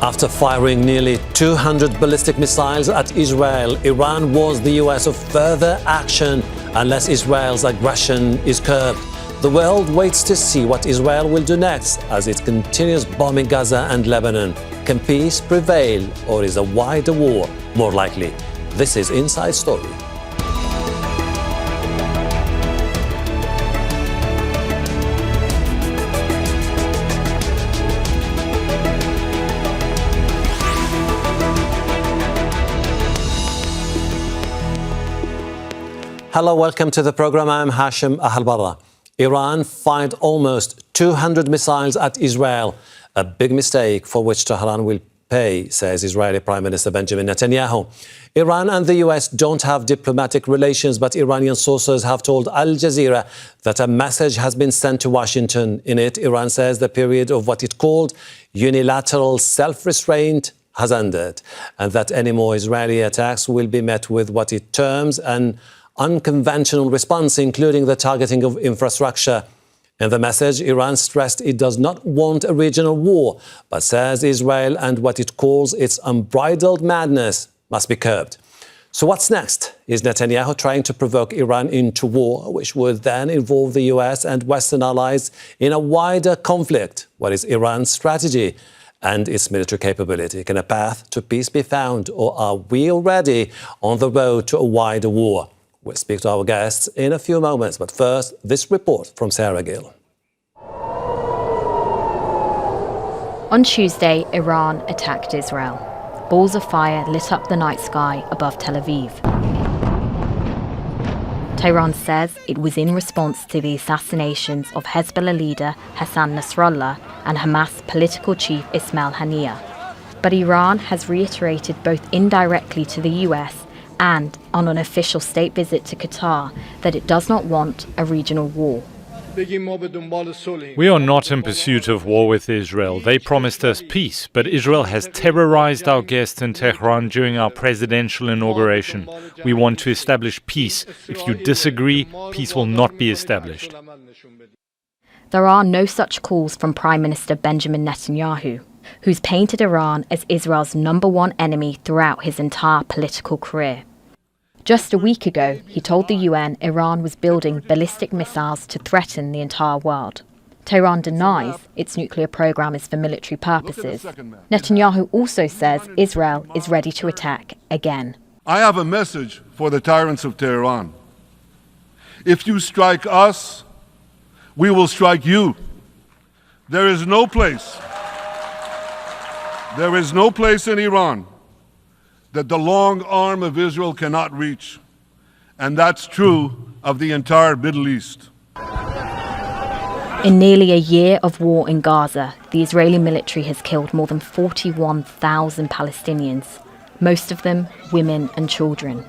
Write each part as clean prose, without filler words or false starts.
After firing nearly 200 ballistic missiles at Israel, Iran warns the US of further action unless Israel's aggression is curbed. The world waits to see what Israel will do next as it continues bombing Gaza and Lebanon. Can peace prevail, or is a wider war more likely? This is Inside Story. Hello, welcome to the program. I'm Hashem Ahelbarra. Iran fired almost 200 missiles at Israel. A big mistake for which Tehran will pay, says Israeli Prime Minister Benjamin Netanyahu. Iran and the US don't have diplomatic relations, but Iranian sources have told Al Jazeera that a message has been sent to Washington. In it, Iran says the period of what it called unilateral self-restraint has ended, and that any more Israeli attacks will be met with what it terms an unconventional response, including the targeting of infrastructure. In the message, Iran stressed it does not want a regional war, but says Israel and what it calls its unbridled madness must be curbed. So what's next? Is Netanyahu trying to provoke Iran into war, which would then involve the US and Western allies in a wider conflict? What is Iran's strategy and its military capability? Can a path to peace be found, or are we already on the road to a wider war? We'll speak to our guests in a few moments, but first, this report from Sarah Gill. On Tuesday, Iran attacked Israel. Balls of fire lit up the night sky above Tel Aviv. Tehran says it was in response to the assassinations of Hezbollah leader Hassan Nasrallah and Hamas political chief Ismail Haniyeh. But Iran has reiterated both indirectly to the US and on an official state visit to Qatar that it does not want a regional war. We are not in pursuit of war with Israel. They promised us peace, but Israel has terrorized our guests in Tehran during our presidential inauguration. We want to establish peace. If you disagree, peace will not be established. There are no such calls from Prime Minister Benjamin Netanyahu, who's painted Iran as Israel's #1 enemy throughout his entire political career. Just a week ago, he told the UN Iran was building ballistic missiles to threaten the entire world. Tehran denies its nuclear program is for military purposes. Netanyahu also says Israel is ready to attack again. I have a message for the tyrants of Tehran. If you strike us, we will strike you. There is no place in Iran that the long arm of Israel cannot reach. And that's true of the entire Middle East. In nearly a year of war in Gaza, the Israeli military has killed more than 41,000 Palestinians, most of them women and children.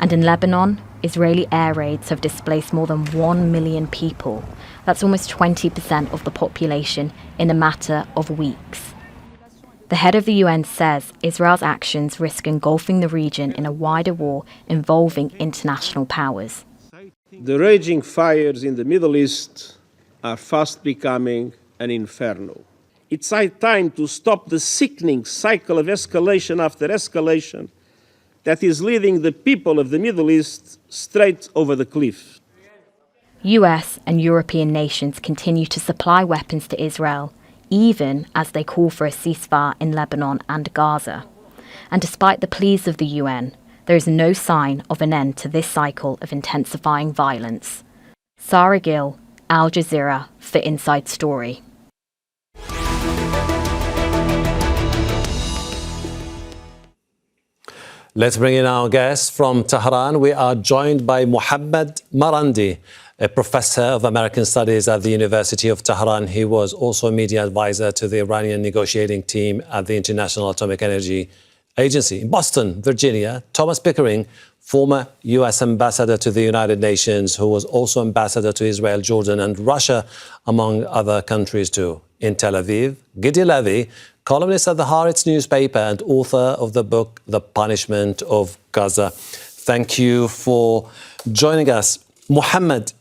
And in Lebanon, Israeli air raids have displaced more than 1 million people. That's almost 20% of the population in a matter of weeks. The head of the UN says Israel's actions risk engulfing the region in a wider war involving international powers. The raging fires in the Middle East are fast becoming an inferno. It's high time to stop the sickening cycle of escalation after escalation that is leading the people of the Middle East straight over the cliff. US and European nations continue to supply weapons to Israel, even as they call for a ceasefire in Lebanon and Gaza. And despite the pleas of the UN, there is no sign of an end to this cycle of intensifying violence. Sarah Gill, Al Jazeera, for Inside Story. Let's bring in our guests from Tehran. We are joined by Mohammad Marandi, a professor of American Studies at the University of Tehran. He was also a media advisor to the Iranian negotiating team at the International Atomic Energy Agency. In Boston, Virginia, Thomas Pickering, former U.S. ambassador to the United Nations, who was also ambassador to Israel, Jordan, and Russia, among other countries too. In Tel Aviv, Gideon Levy, columnist at the Haaretz newspaper and author of the book, The Punishment of Gaza. Thank you for joining us. Mohammad,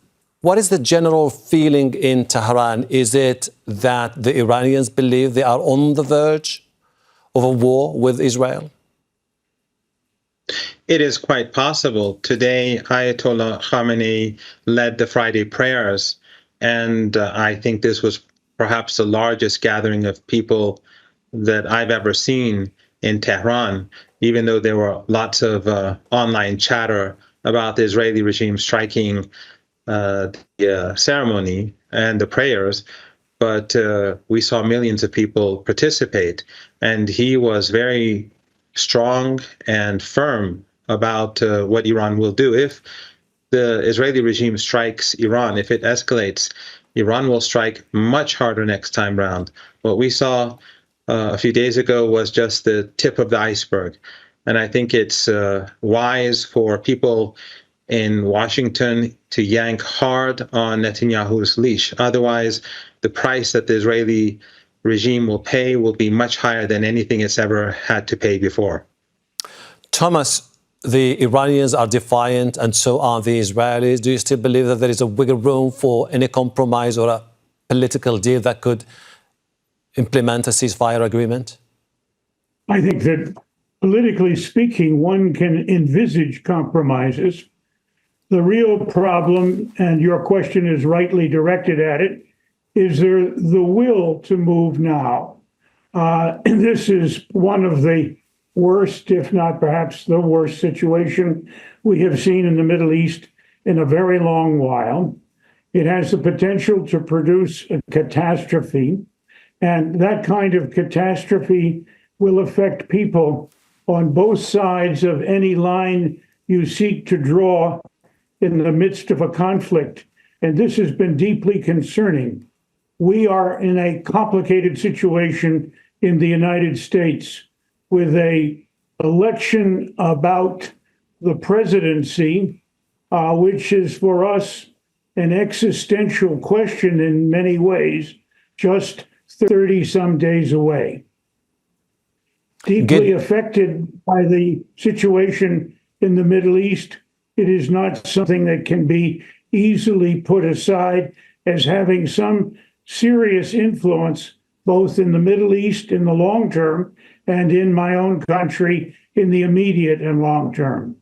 what is the general feeling in Tehran? Is it that the Iranians believe they are on the verge of a war with Israel? It is quite possible. Today, Ayatollah Khamenei led the Friday prayers, and I think this was perhaps the largest gathering of people that I've ever seen in Tehran, even though there were lots of online chatter about the Israeli regime striking the ceremony and the prayers. But we saw millions of people participate, and he was very strong and firm about what Iran will do. If the Israeli regime strikes Iran, if it escalates, Iran will strike much harder next time round. What we saw a few days ago was just the tip of the iceberg. And I think it's wise for people in Washington to yank hard on Netanyahu's leash. Otherwise, the price that the Israeli regime will pay will be much higher than anything it's ever had to pay before. Thomas, the Iranians are defiant and so are the Israelis. Do you still believe that there is a wiggle room for any compromise or a political deal that could implement a ceasefire agreement? I think that politically speaking, one can envisage compromises. The real problem, and your question is rightly directed at it, is there the will to move now? And this is one of the worst, if not perhaps the worst situation we have seen in the Middle East in a very long while. It has the potential to produce a catastrophe, and that kind of catastrophe will affect people on both sides of any line you seek to draw in the midst of a conflict. And this has been deeply concerning. We are in a complicated situation in the United States with an election about the presidency, which is for us an existential question in many ways, just 30-some days away. Deeply affected by the situation in the Middle East, it is not something that can be easily put aside as having some serious influence both in the Middle East in the long term and in my own country in the immediate and long term.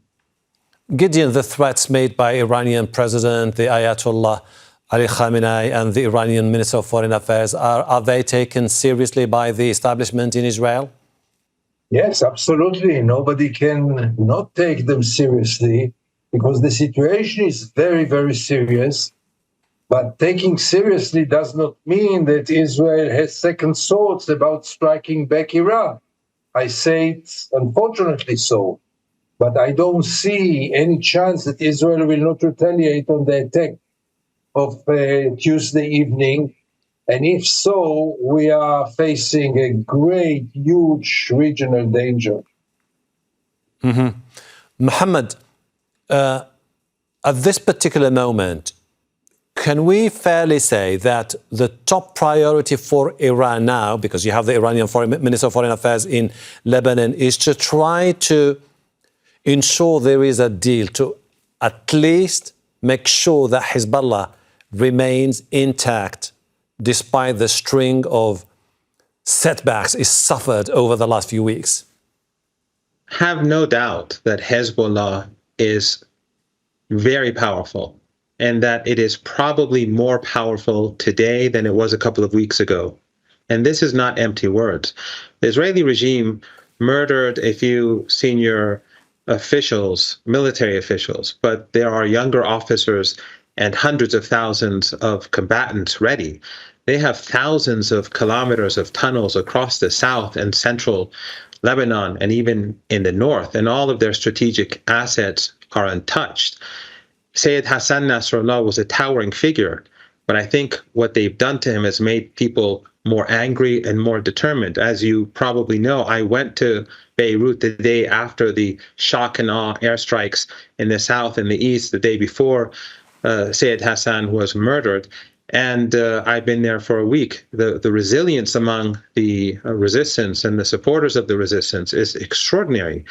Gideon, the threats made by Iranian President, the Ayatollah Ali Khamenei, and the Iranian Minister of Foreign Affairs, are they taken seriously by the establishment in Israel? Yes, absolutely. Nobody can not take them seriously because the situation is very, very serious. But taking seriously does not mean that Israel has second thoughts about striking back Iran. I say it's unfortunately so. But I don't see any chance that Israel will not retaliate on the attack of Tuesday evening. And if so, we are facing a great, huge regional danger. Mohammad, at this particular moment, can we fairly say that the top priority for Iran now, because you have the Iranian Minister of Foreign Affairs in Lebanon, is to try to ensure there is a deal to at least make sure that Hezbollah remains intact despite the string of setbacks it suffered over the last few weeks? Have no doubt that Hezbollah is very powerful, and that it is probably more powerful today than it was a couple of weeks ago. And this is not empty words. The Israeli regime murdered a few senior officials, military officials, but there are younger officers and hundreds of thousands of combatants ready. They have thousands of kilometers of tunnels across the south and central Lebanon and even in the north, and all of their strategic assets are untouched. Sayyid Hassan Nasrallah was a towering figure, but I think what they've done to him has made people more angry and more determined. As you probably know, I went to Beirut the day after the shock and awe airstrikes in the south and the east, the day before Sayyid Hassan was murdered. And I've been there for a week. The resilience among the resistance and the supporters of the resistance is extraordinary.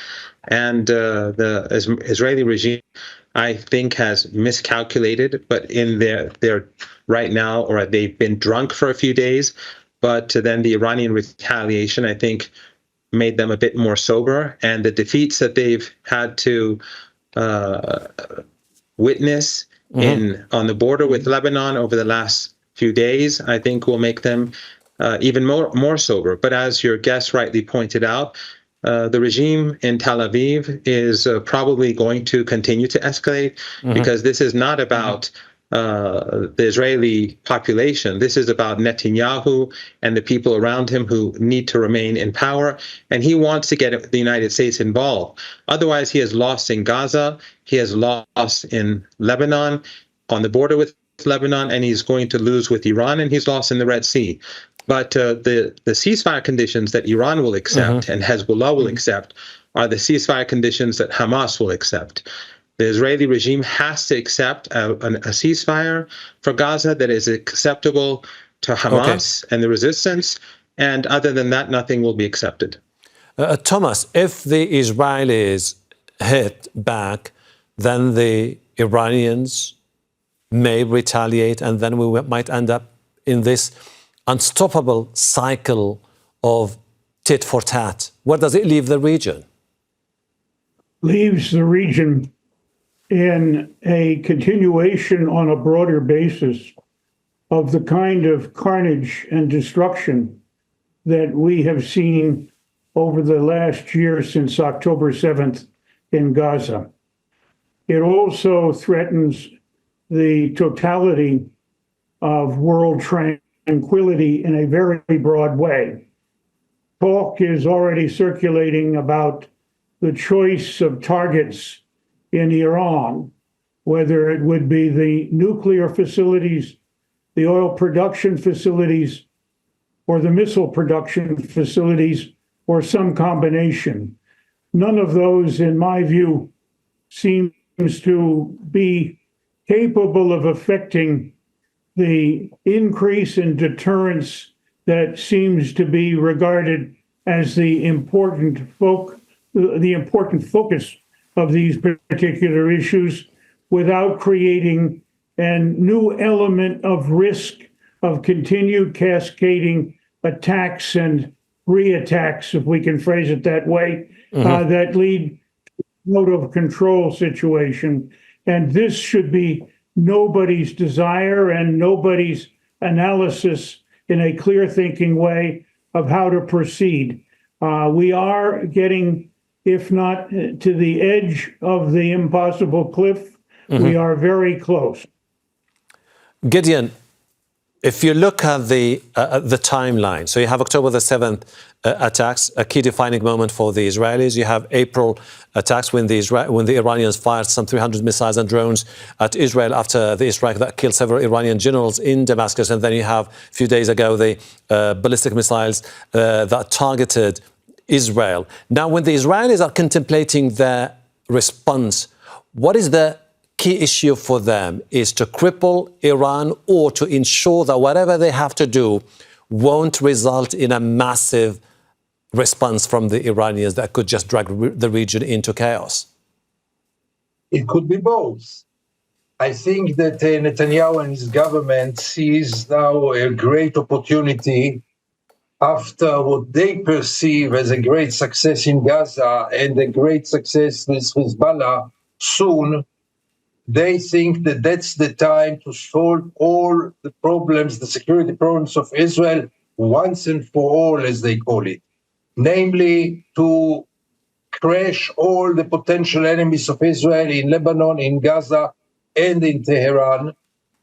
And the Israeli regime, I think, has miscalculated, but in their right now, or they've been drunk for a few days, but then the Iranian retaliation, I think, made them a bit more sober, and the defeats that they've had to witness on the border with Lebanon over the last few days, I think will make them even more sober. But as your guest rightly pointed out, the regime in Tel Aviv is probably going to continue to escalate because this is not about the Israeli population. This is about Netanyahu and the people around him who need to remain in power. And he wants to get the United States involved. Otherwise, he has lost in Gaza. He has lost in Lebanon, on the border with Lebanon, and he's going to lose with Iran, and he's lost in the Red Sea. But the ceasefire conditions that Iran will accept and Hezbollah will accept are the ceasefire conditions that Hamas will accept. The Israeli regime has to accept a ceasefire for Gaza that is acceptable to Hamas and the resistance, and other than that, nothing will be accepted. Thomas, if the Israelis hit back, then the Iranians may retaliate, and then we might end up in this unstoppable cycle of tit for tat. Where does it leave the region? Leaves the region in a continuation on a broader basis of the kind of carnage and destruction that we have seen over the last year since October 7th in Gaza. It also threatens the totality of world tranquility in a very broad way. Talk is already circulating about the choice of targets in Iran, whether it would be the nuclear facilities, the oil production facilities, or the missile production facilities, or some combination. None of those, in my view, seems to be capable of affecting the increase in deterrence that seems to be regarded as the important focus of these particular issues, without creating a new element of risk of continued cascading attacks and re-attacks, if we can phrase it that way, that lead to a out of control situation. And this should be nobody's desire and nobody's analysis in a clear thinking way of how to proceed. We are getting, if not to the edge of the impossible cliff, we are very close. Gideon, if you look at the timeline, so you have October the 7th attacks, a key defining moment for the Israelis. You have April attacks when the Iranians fired some 300 missiles and drones at Israel after the strike that killed several Iranian generals in Damascus. And then you have, a few days ago, the ballistic missiles that targeted Israel. Now, when the Israelis are contemplating their response, what is the key issue for them? Is to cripple Iran or to ensure that whatever they have to do won't result in a massive response from the Iranians that could just drag the region into chaos? It could be both. I think that Netanyahu and his government sees now a great opportunity after what they perceive as a great success in Gaza and a great success with Hezbollah soon. They think that that's the time to solve all the problems, the security problems of Israel once and for all, as they call it. Namely, to crash all the potential enemies of Israel in Lebanon, in Gaza, and in Tehran.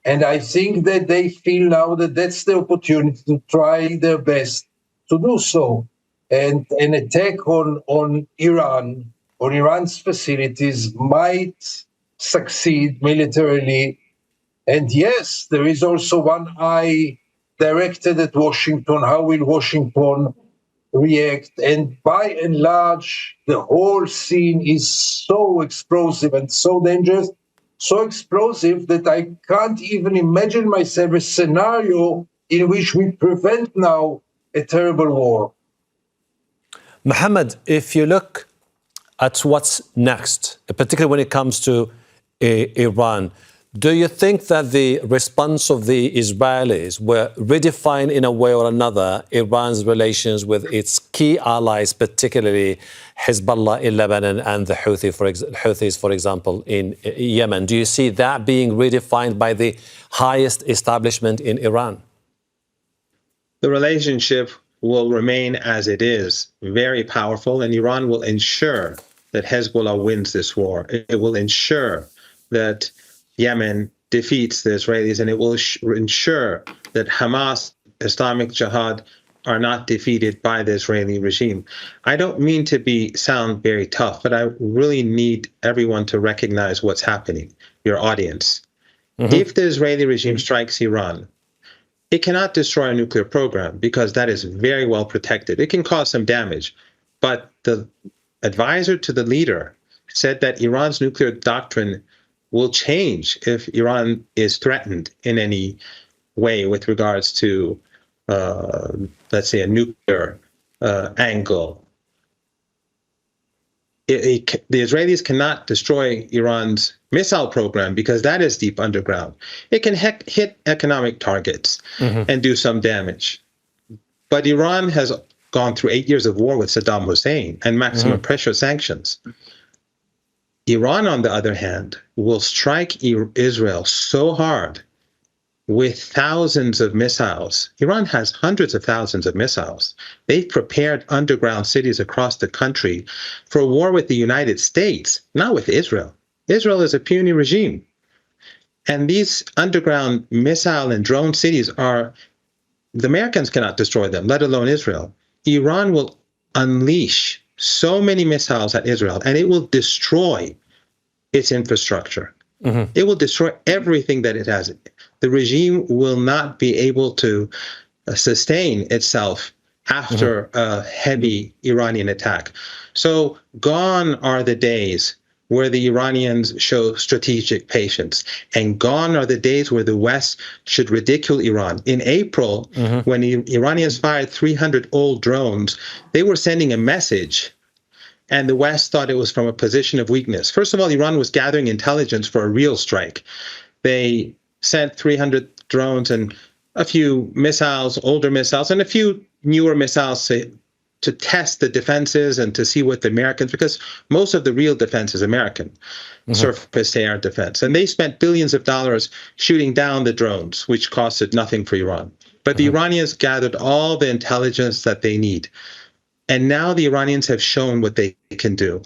And I think that they feel now that that's the opportunity to try their best to do so. And an attack on Iran, on Iran's facilities, might succeed militarily. And yes, there is also one eye directed at Washington. How will Washington react? And by and large, the whole scene is so explosive and so dangerous, so explosive that I can't even imagine myself a scenario in which we prevent now a terrible war. Mohammad, if you look at what's next, particularly when it comes to Iran, Do you think that the response of the Israelis were redefine in a way or another Iran's relations with its key allies, particularly Hezbollah in Lebanon and the Houthis, for example, in Yemen? Do you see that being redefined by the highest establishment in Iran? The relationship will remain as it is, very powerful, and Iran will ensure that Hezbollah wins this war. It will ensure that Yemen defeats the Israelis, and it will ensure that Hamas, Islamic Jihad, are not defeated by the Israeli regime. I don't mean to sound very tough, but I really need everyone to recognize what's happening, your audience. If the Israeli regime strikes Iran, it cannot destroy a nuclear program because that is very well protected. It can cause some damage, but the advisor to the leader said that Iran's nuclear doctrine will change if Iran is threatened in any way with regards to, let's say, a nuclear angle. The Israelis cannot destroy Iran's missile program because that is deep underground. It can hit economic targets and do some damage. But Iran has gone through 8 years of war with Saddam Hussein and maximum pressure sanctions. Iran, on the other hand, will strike Israel so hard with thousands of missiles. Iran has hundreds of thousands of missiles. They've prepared underground cities across the country for a war with the United States, not with Israel. Israel is a puny regime. And these underground missile and drone cities the Americans cannot destroy them, let alone Israel. Iran will unleash so many missiles at Israel, and it will destroy its infrastructure. It will destroy everything that it has. The regime will not be able to sustain itself after a heavy Iranian attack. So gone are the days where the Iranians show strategic patience, and gone are the days where the West should ridicule Iran. In April, when the Iranians fired 300 old drones, they were sending a message, and the West thought it was from a position of weakness. First of all, Iran was gathering intelligence for a real strike. They sent 300 drones and a few missiles, older missiles, and a few newer missiles to test the defenses and to see what the Americans, because most of the real defense is American, surface to air defense. And they spent billions of dollars shooting down the drones, which costed nothing for Iran. But the Iranians gathered all the intelligence that they need. And now the Iranians have shown what they can do.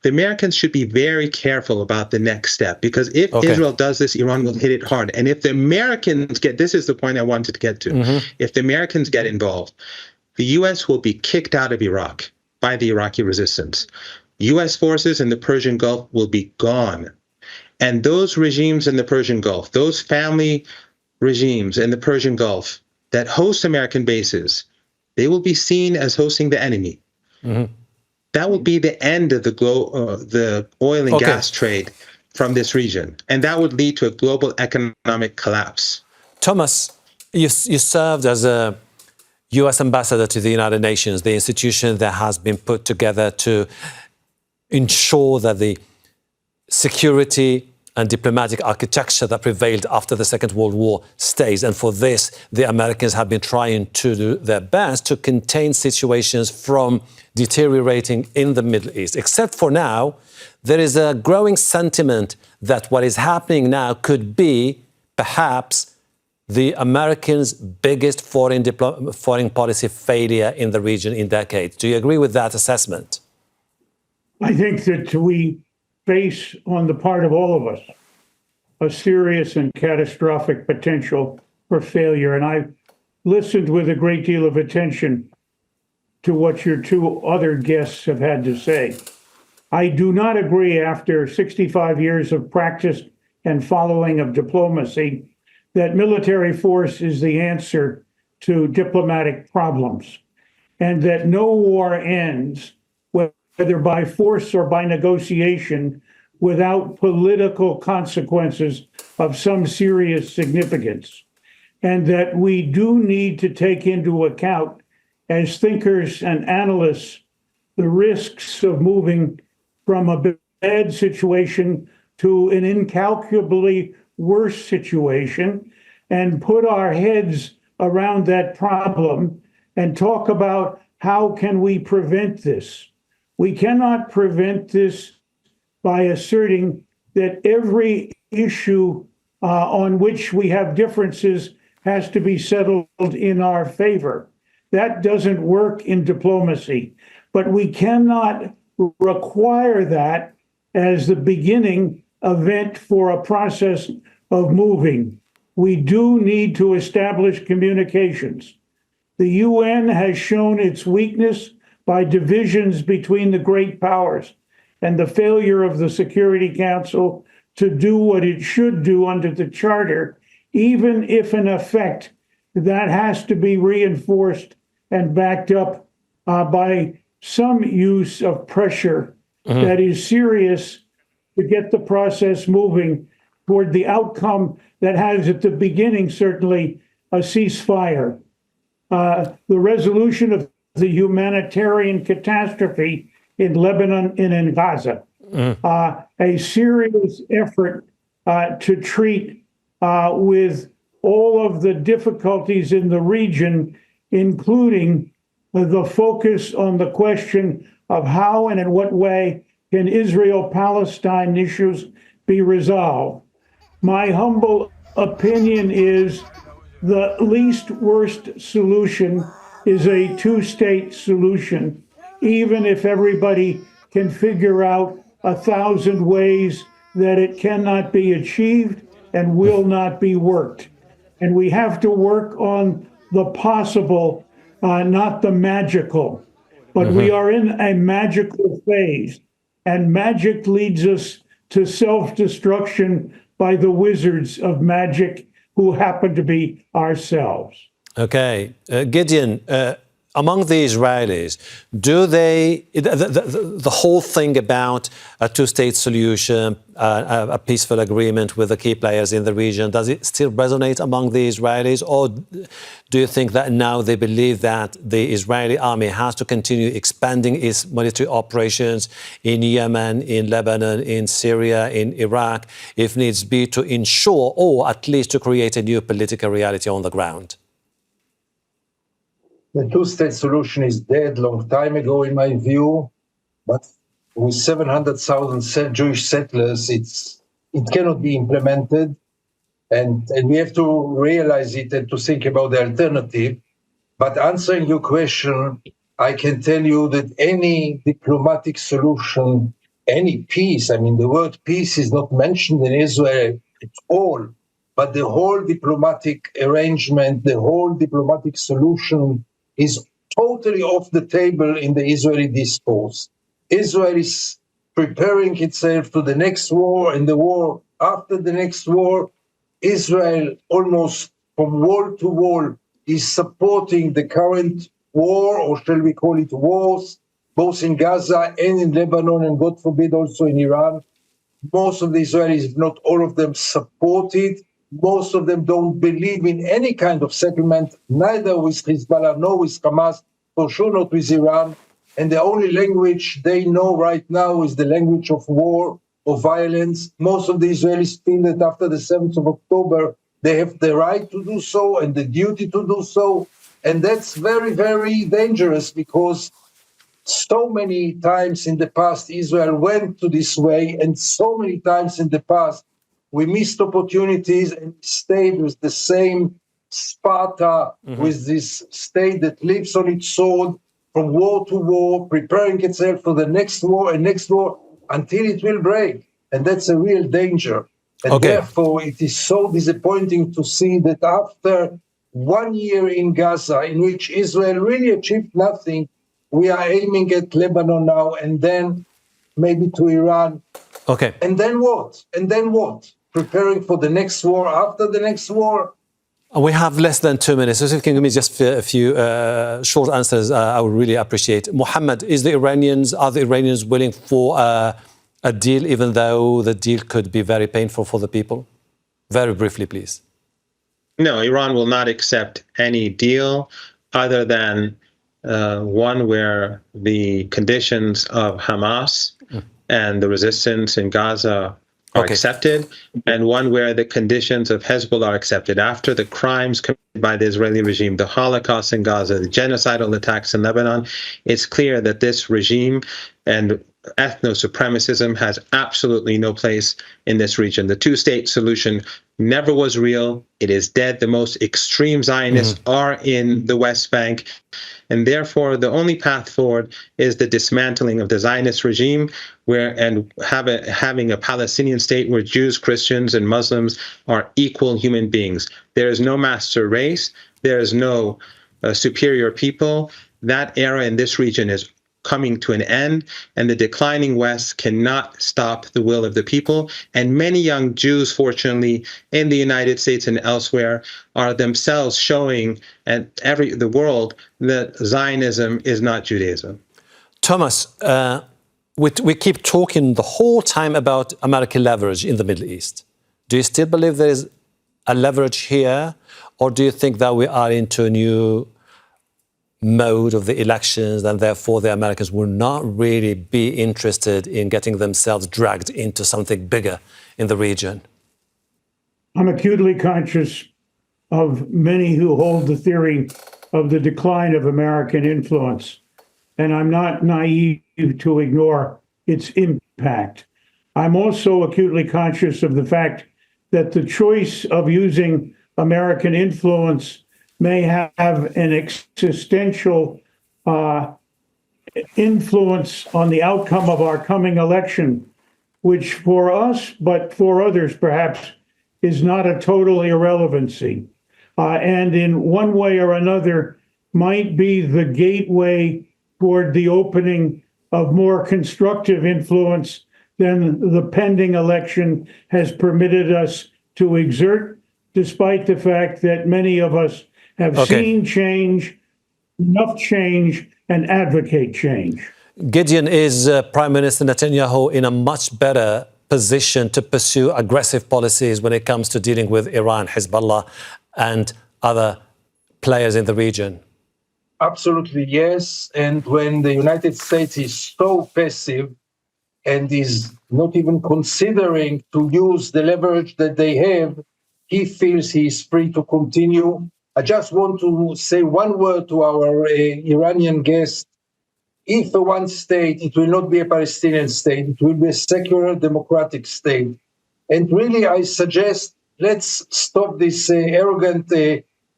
The Americans should be very careful about the next step, because if Israel does this, Iran will hit it hard. And if the Americans this is the point I wanted to get to. If the Americans get involved, the U.S. will be kicked out of Iraq by the Iraqi resistance. U.S. forces in the Persian Gulf will be gone. And those regimes in the Persian Gulf, those family regimes in the Persian Gulf that host American bases, they will be seen as hosting the enemy. That will be the end of the oil and gas trade from this region. And that would lead to a global economic collapse. Thomas, you served as a U.S. ambassador to the United Nations, the institution that has been put together to ensure that the security and diplomatic architecture that prevailed after the Second World War stays. And for this, the Americans have been trying to do their best to contain situations from deteriorating in the Middle East. Except for now, there is a growing sentiment that what is happening now could be perhaps the Americans' biggest foreign policy failure in the region in decades. Do you agree with that assessment? I think that we face, on the part of all of us, a serious and catastrophic potential for failure. And I listened with a great deal of attention to what your two other guests have had to say. I do not agree, after 65 years of practice and following of diplomacy, that military force is the answer to diplomatic problems, and that no war ends, whether by force or by negotiation, without political consequences of some serious significance. And that we do need to take into account, as thinkers and analysts, the risks of moving from a bad situation to an incalculably worse situation and put our heads around that problem and talk about how can we prevent this. We cannot prevent this by asserting that every issue on which we have differences has to be settled in our favor. That doesn't work in diplomacy, but we cannot require that as the beginning event for a process of moving. We do need to establish communications. The UN has shown its weakness by divisions between the great powers and the failure of the Security Council to do what it should do under the Charter, even if in effect that has to be reinforced and backed up by some use of pressure that is serious to get the process moving toward the outcome that has at the beginning certainly a ceasefire. The resolution of the humanitarian catastrophe in Lebanon and in Gaza, a serious effort to treat with all of the difficulties in the region, including the focus on the question of how and in what way can Israel-Palestine issues be resolved. My humble opinion is the least worst solution is a two-state solution, even if everybody can figure out 1,000 ways that it cannot be achieved and will not be worked. And we have to work on the possible, not the magical. But we are in a magical phase, and magic leads us to self-destruction by the wizards of magic who happen to be ourselves. Okay. Gideon, among the Israelis, do they, the whole thing about a two-state solution, a peaceful agreement with the key players in the region, does it still resonate among the Israelis? Or do you think that now they believe that the Israeli army has to continue expanding its military operations in Yemen, in Lebanon, in Syria, in Iraq, if needs be, to ensure or at least to create a new political reality on the ground? The two-state solution is dead long time ago, in my view. But with 700,000 Jewish settlers, it cannot be implemented. And we have to realize it and to think about the alternative. But answering your question, I can tell you that any diplomatic solution, any peace, I mean, the word peace is not mentioned in Israel at all, but the whole diplomatic arrangement, the whole diplomatic solution is totally off the table in the Israeli discourse. Israel is preparing itself to the next war and the war after the next war. Israel, almost from wall to wall, is supporting the current war, or shall we call it wars, both in Gaza and in Lebanon, and God forbid also in Iran. Most of the Israelis, if not all of them, support it. Most of them don't believe in any kind of settlement, neither with Hezbollah nor with Hamas, for sure not with Iran. And the only language they know right now is the language of war, of violence. Most of the Israelis feel that after the 7th of October, they have the right to do so and the duty to do so. And that's very, very dangerous, because so many times in the past, Israel went to this way, and so many times in the past, we missed opportunities and stayed with the same Sparta, with this state that lives on its sword from war to war, preparing itself for the next war and next war until it will break. And that's a real danger. And therefore, it is so disappointing to see that after 1 year in Gaza, in which Israel really achieved nothing, we are aiming at Lebanon now, and then maybe to Iran. Okay. And then what? And then what? Preparing for the next war after the next war? We have less than 2 minutes, so if you can give me just a few short answers, I would really appreciate. Mohammad, are the Iranians willing for a deal, even though the deal could be very painful for the people? Very briefly, please. No, Iran will not accept any deal other than one where the conditions of Hamas and the resistance in Gaza are accepted, and one where the conditions of Hezbollah are accepted. After the crimes committed by the Israeli regime, the Holocaust in Gaza, the genocidal attacks in Lebanon, it's clear that this regime and ethno-supremacism has absolutely no place in this region. The two-state solution never was real. It is dead. The most extreme Zionists are in the West Bank. And therefore, the only path forward is the dismantling of the Zionist regime, having a Palestinian state where Jews, Christians, and Muslims are equal human beings. There is no master race. There is no superior people. That era in this region is coming to an end, and the declining West cannot stop the will of the people. And many young Jews, fortunately, in the United States and elsewhere, are themselves showing the world that Zionism is not Judaism. Thomas, we keep talking the whole time about American leverage in the Middle East. Do you still believe there is a leverage here, or do you think that we are into a new mode of the elections, and therefore the Americans will not really be interested in getting themselves dragged into something bigger in the region? I'm acutely conscious of many who hold the theory of the decline of American influence, and I'm not naive to ignore its impact. I'm also acutely conscious of the fact that the choice of using American influence may have an existential influence on the outcome of our coming election, which for us, but for others perhaps, is not a total irrelevancy. And in one way or another might be the gateway toward the opening of more constructive influence than the pending election has permitted us to exert, despite the fact that many of us have seen change, enough change, and advocate change. Gideon, is Prime Minister Netanyahu in a much better position to pursue aggressive policies when it comes to dealing with Iran, Hezbollah, and other players in the region? Absolutely, yes. And when the United States is so passive and is not even considering to use the leverage that they have, he feels he is free to continue. I just want to say one word to our Iranian guest. If one state, it will not be a Palestinian state, it will be a secular democratic state. And really, I suggest let's stop this arrogant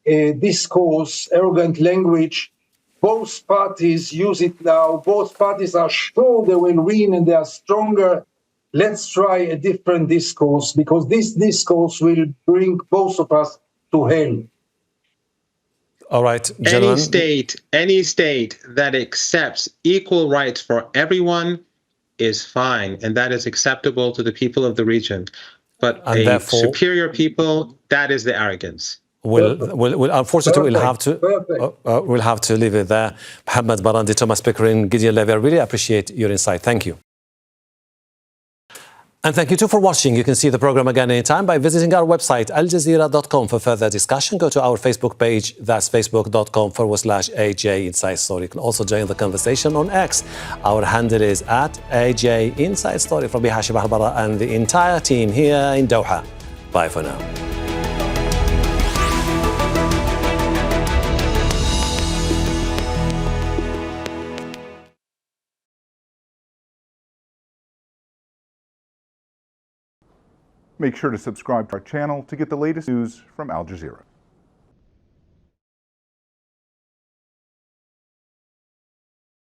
discourse, arrogant language. Both parties use it now. Both parties are sure they will win and they are stronger. Let's try a different discourse, because this discourse will bring both of us to hell. All right, gentlemen. Any state that accepts equal rights for everyone is fine, and that is acceptable to the people of the region. But superior people, that is the arrogance. Unfortunately, we'll have to leave it there. Mohammad, Marandi, Thomas Pickering, Gideon Levy, I really appreciate your insight. Thank you. And thank you too for watching. You can see the program again anytime by visiting our website, aljazeera.com, for further discussion. Go to our Facebook page, that's facebook.com/AJ Inside Story. You can also join the conversation on X. Our handle is @AJ Inside Story. From me, Ahelbarra, and the entire team here in Doha. Bye for now. Make sure to subscribe to our channel to get the latest news from Al Jazeera.